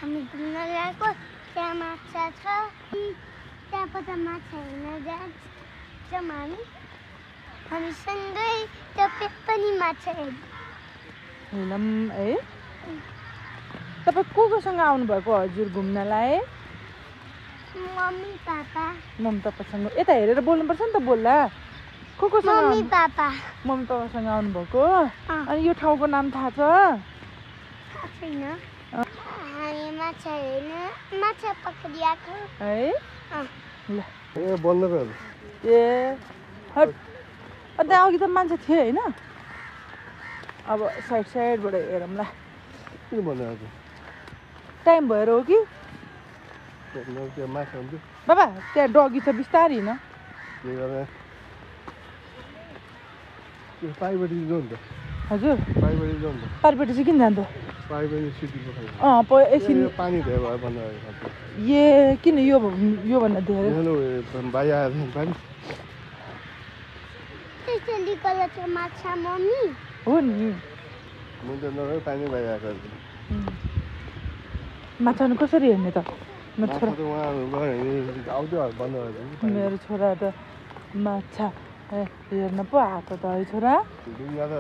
हामी घुम्न गएको त्यहाँ माछा छ त्यहाँबाट माछा हेर्न जान्छौँ हामी सँगै त्यो पनि माछा हेरौँ है तपाईँ कोसँग आउनुभएको हजुर घुम्नलाई मम्मी पापासँग यता हेरेर बोल्नुपर्छ नि त बोल्दा कोसँग मम्मी पापासँग आउनुभएको अनि यो ठाउँको नाम थाहा छ छैन हामी माछा हेर्न माछा पक्रिआएको है ल ए बन्द गयो ए हट त्यहाँ अघि त मान्छे थियो होइन अब साइडबाट हेरौँ ल किन बनाएको टाइम भएर हो कि माछा हुन्छ बाबा त्यहाँ डगी छ बिस्तारै हिँड के गर्ने त्यो पाइपट्टि जाउँ नि त हजुर पाइपट्टि जाउँ नि त पारिपट्टि चाहिँ किन जान्छ पाइपट्टि सिटीको खायो एकछिन पानी धेरै भयो बन्द ए किन योभन्दा धेरै भाइ आएर पानी त्यसैले गर्दा त्यो माछा मम्मी हो नि मुन्ट नभए पानी भइरहेको माछा कसरी हेर्ने त माछा त उहाँहरू गयो आउँथ्यो बन्द भयो मेरो छोरा त माछा हेर्न पो आएको त है छोरा ढुङ्गा त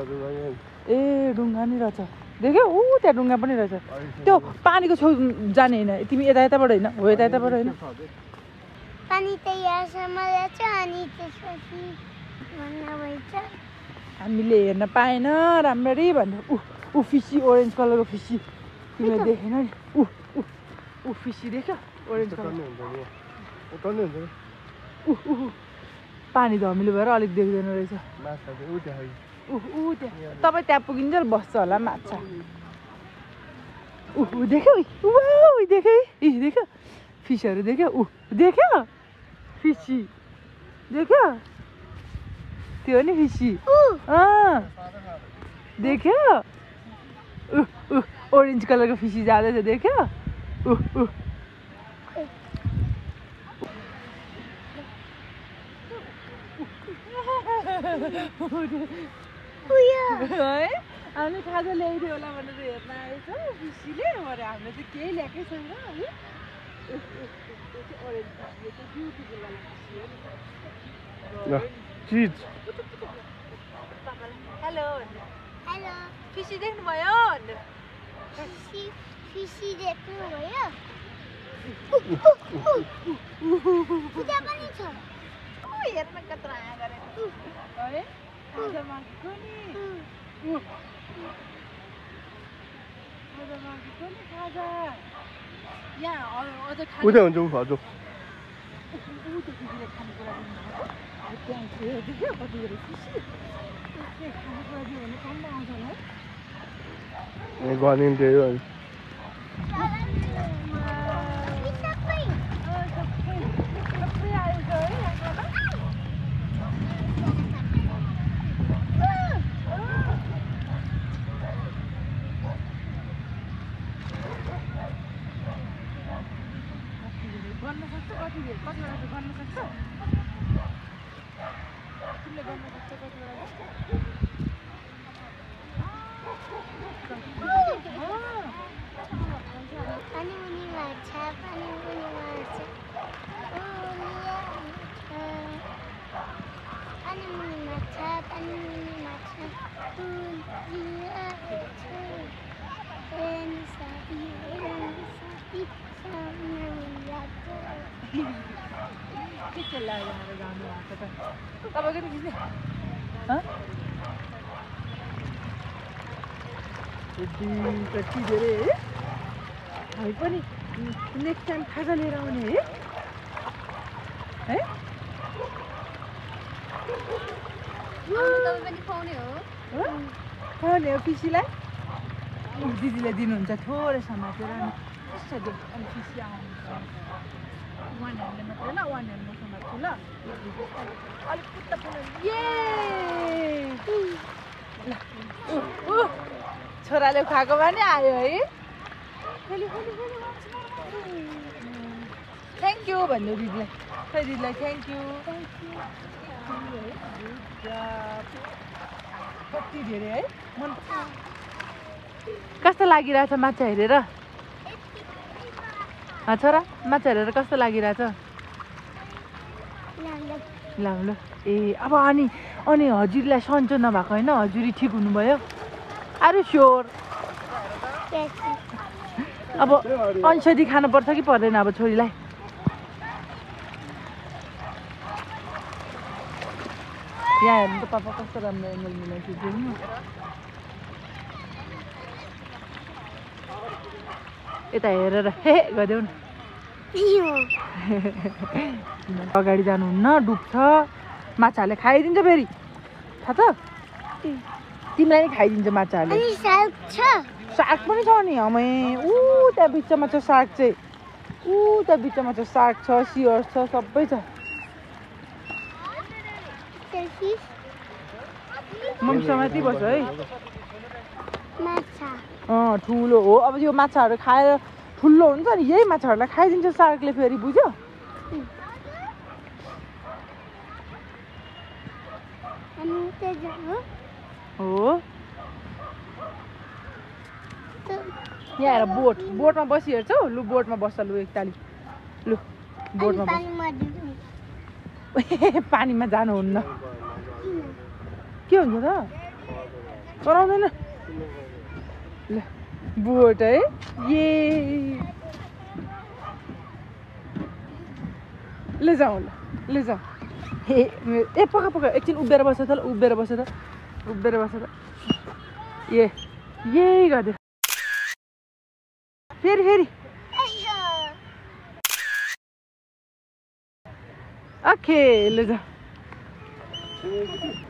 ए ढुङ्गा नि रहेछ देख्यौ त्यहाँ ढुङ्गा पनि रहेछ त्यो पानीको छेउ जाने होइन तिमी यताबाट होइन हो यताबाट होइन पानी त यहाँसम्म रहेछ अनि त्यसपछि हामीले हेर्न पाएन राम्ररी भन्दा ऊ फिसी ओरेन्ज कलरको फिसी तिमीले देखेन नि ऊ फिसी देख्यो ओरेन्ज कलर पानी धमिलो भएर अलिक देख्दैन रहेछ तपाईँ त्यहाँ पुगिन्जेल बस्छ होला माछा देख्यौ देख्यो फिसहरू देख्यो देख्यो फिसी देख्यो त्यो नि फिसी देख्यो ओरेन्ज कलरको फिसी जाँदैछ देख्यो है हामीले खाजा ल्याइदियो होला भनेर हेर्न आएछ फिसीले अरे हामीले चाहिँ केही ल्याएकै छैन है ओरेन्ज ब्युटिफुल चिज हेलो हेलो फिसी देख्नुभयो फिसी देख्नुभयो पूजा पनि छ हेर्न कत्रो आया गरेको है खाजा मागेको नि खाजा यहाँ अझ उता हुन्छ ऊ हजुर खानेकुरा त्यहाँ देख्यो कति धेरै खुसी खानेकुरा दियो भने काम आउँछ होला गर्ने त्यही हो सबै आएछ है गर्न सक्छ कतिवटा चाहिँ गर्न सक्छ तिमीले गर्न सक्छ कतिवटा के लाग्यो मेरो जानु भएको त तपाईँको नि खिच्ने कति धेरै है हामी पनि नेक्स्ट टाइम खाजा लिएर आउने है खुवाउने हो फिसीलाई दिदीले दिनुहुन्छ थोरै समातेर अनि फिसी आउनुहुन्छ वान ह्यान्डले मात्रै ल वान ह्यान्डमा समात्छु ल अलिक पुट्टा पुग्नु छोराले खाएको पनि आयो है थ्याङ्क यू भन्नु दिदीलाई खै दिदीलाई थ्याङ्क यू कति धेरै है मन कस्तो लागिरहेछ माछा हेरेर छोरा माछा हेरेर कस्तो लागिरहेछ राम्रो राम्रो ए अब अनि हजुरलाई सन्चो नभएको होइन हजुरी ठिक हुनुभयो अरे स्योर टेस्टी अब औषधि खानुपर्छ कि पर्दैन अब छोरीलाई यहाँ हेर्नु त पापा कस्तो राम्रो एङ्गल मिलाइदिनु यता हेरेर हे गरिदेऊ न अगाडि जानुहुन्न डुब्छ माछाहरूले खाइदिन्छ फेरि थाहा छ तिमीलाई नै खाइदिन्छ माछाहरूले अनि साग छ साग पनि छ नि हमै त्यहाँ बिचमा छ साग चाहिँ त्यहाँ बिचमा छ साग छ सियर छ सबै छ सेल्फिस मम्मी समाति बस्छ है माछा ठुलो हो अब यो माछाहरू खाएर ठुलो हुन्छ नि यही माछाहरूलाई खाइदिन्छ सागले फेरि बुझ्यो अनि त्यो हो यहाँ हेर बोटमा बसी हेर्छौ लु बोटमा बस्छ लु एकताली लु बोटमा बस पानीमा जानुहुन्न के हुन्छ त कराउँदैन ल बोट है ए ले जाउँ ए पक्का एकछिन उभिएर बस्छ त उभिएर बस्छ त यही गरिदियो फेरि ओके ले जा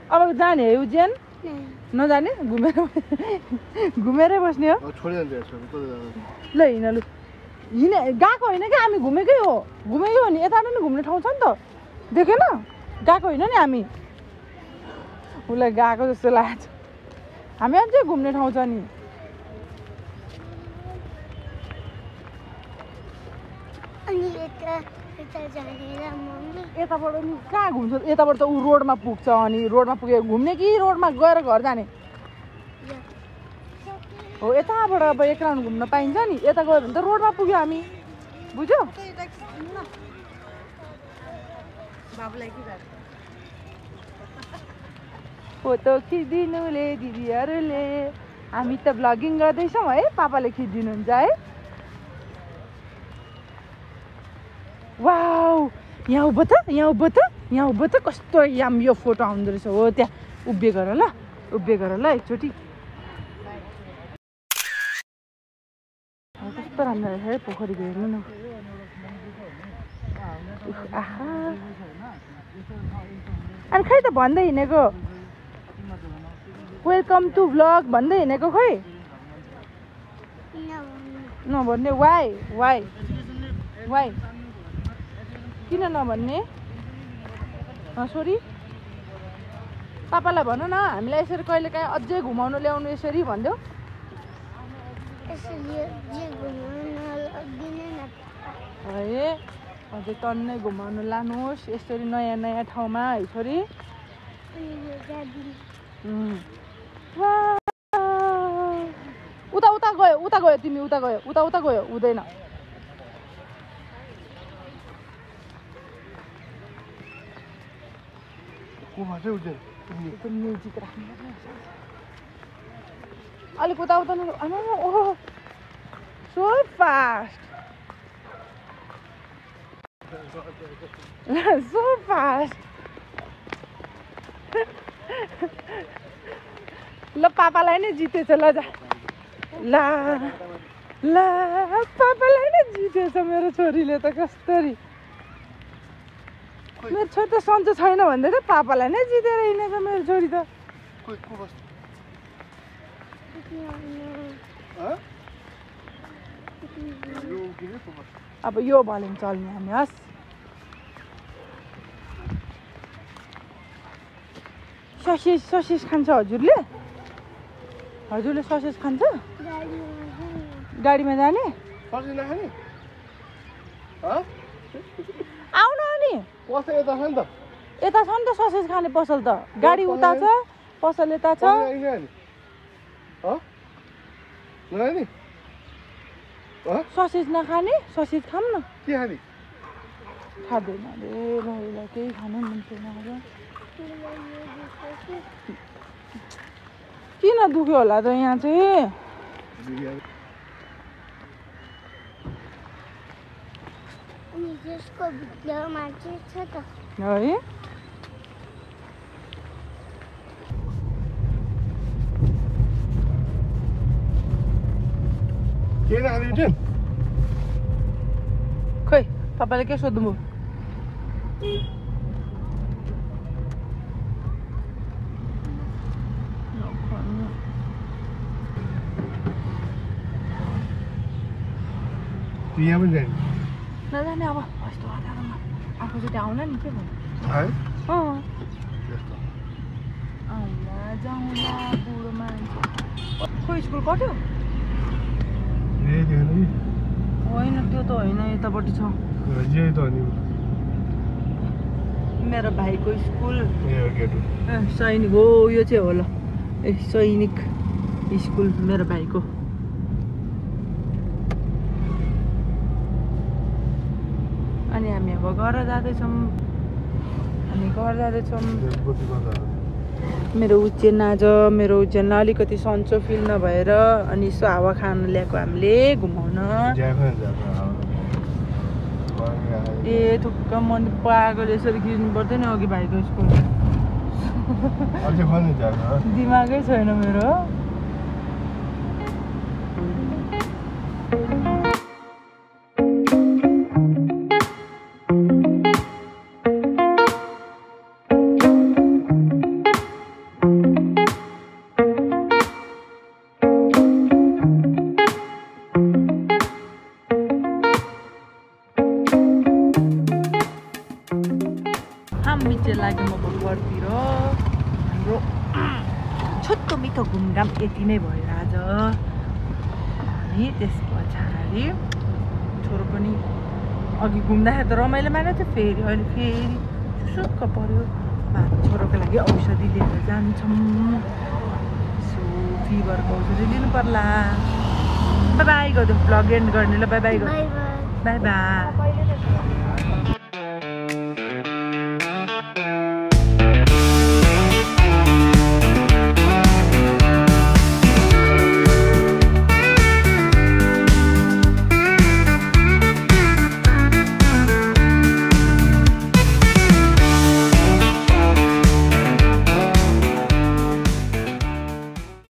अब जाने है उज्जैन नजाने घुमेरै बस्ने हो ल हिँड लु गएको होइन कि हामी घुमेकै हो नि यता नि घुम्ने ठाउँ छ नि त देखेन गएको होइन नि हामी उसलाई गएको जस्तो लाग्छ हामी अझै घुम्ने ठाउँ छ नि यताबाट नि कहाँ घुम्छ यताबाट त ऊ रोडमा पुग्छ अनि रोडमा पुग्यो घुम्ने कि रोडमा गएर घर जाने हो यताबाट अब एक राउन्ड घुम्न पाइन्छ नि यता गयो भने त रोडमा पुग्यो हामी बुझ्यो फोटो खिचिदिनुले दिदीहरूले हामी त भ्लगिङ गर्दैछौँ है पापाले खिचिदिनुहुन्छ है वाउ यहाँ उभो त कस्तो यो फोटो आउँदो रहेछ हो त्यहाँ उभिए गर ल एकचोटि कस्तो राम्रो रहेछ है पोखरीको हेर्नु न अनि खै त भन्दै हिँडेको वेलकम टु भ्लग भन्दै हिँडेको खोइ नभन्ने वाइ किन नभन्ने छोरी पापालाई भन न हामीलाई यसरी कहिले काहीँ अझै घुमाउनु ल्याउनु यसरी भनिदेऊ है अझै टन्नै घुमाउनु लानुहोस् यसरी नयाँ ठाउँमा है छोरी उता गयो तिमी उता गयो हुँदैन म्युजिक राख्नु अलिक उता ओहो सो फास्ट ल पापालाई नै जितेछ ल जा ल पापालाई नै जितेछ मेरो छोरीले त कसरी मेरो छोरी त सन्चो छैन भन्दै त पापालाई नै जितेर हिँडेछ मेरो छोरी त अब यो भल्युम चल्ने हामी हस् ससेज खान्छ हजुरले ससेज खान्छ गाडीमा जाने आउन अनि यता छ नि त ससेज खाने पसल त गाडी उता छ पसल यता छ ससेज नखाने ससेज खाऊँ न के खाने खाँदैन अरे रहिलाई केही खानु मन थिएन अब किन दुख्यो होला त यहाँ चाहिँ अनि त्यसको भित्रमा चाहिँ छ त है के खाने बिटेन खै तपाईँले के सोध्नुभयो यहाँ पनि जाने नजाने अब यस्तो अँध्यारोमा आफूचोटि आउला नि के भन्नु है आउँला जाउँला बुढो मान्छे खोइ स्कुल कट्यो होइन त्यो त होइन यतापट्टि छ मेरो भाइको स्कुल सैनिक हो यो चाहिँ हो ल ए सैनिक स्कुल मेरो भाइको अनि हामी अब घर जाँदैछौँ मेरो उज्जैन आज मेरो उज्जैनलाई अलिकति सन्चो फिल नभएर अनि यसो हावा खान ल्याएको हामीले घुमाउन ए थुक्क मन पागल यसरी किन्नु पर्दैन अघि भाइको स्कुल दिमागै छैन मेरो लाग्यो म घरतिर हाम्रो छोटो मिठो घुमघाम यति नै भयो आज अनि त्यस पछाडि छोरो पनि अघि घुम्दाखेरि त रमाइलो मानेको थियो फेरि अहिले फेरि सुक्क पर्यो छोरोको लागि औषधि लिएर जान्छौँ सो फिभरको औषधि लिनु पर्ला बाई बाई गरिदिउँ भ्लग एन्ड गर्ने ल बाई बाई बाई बाई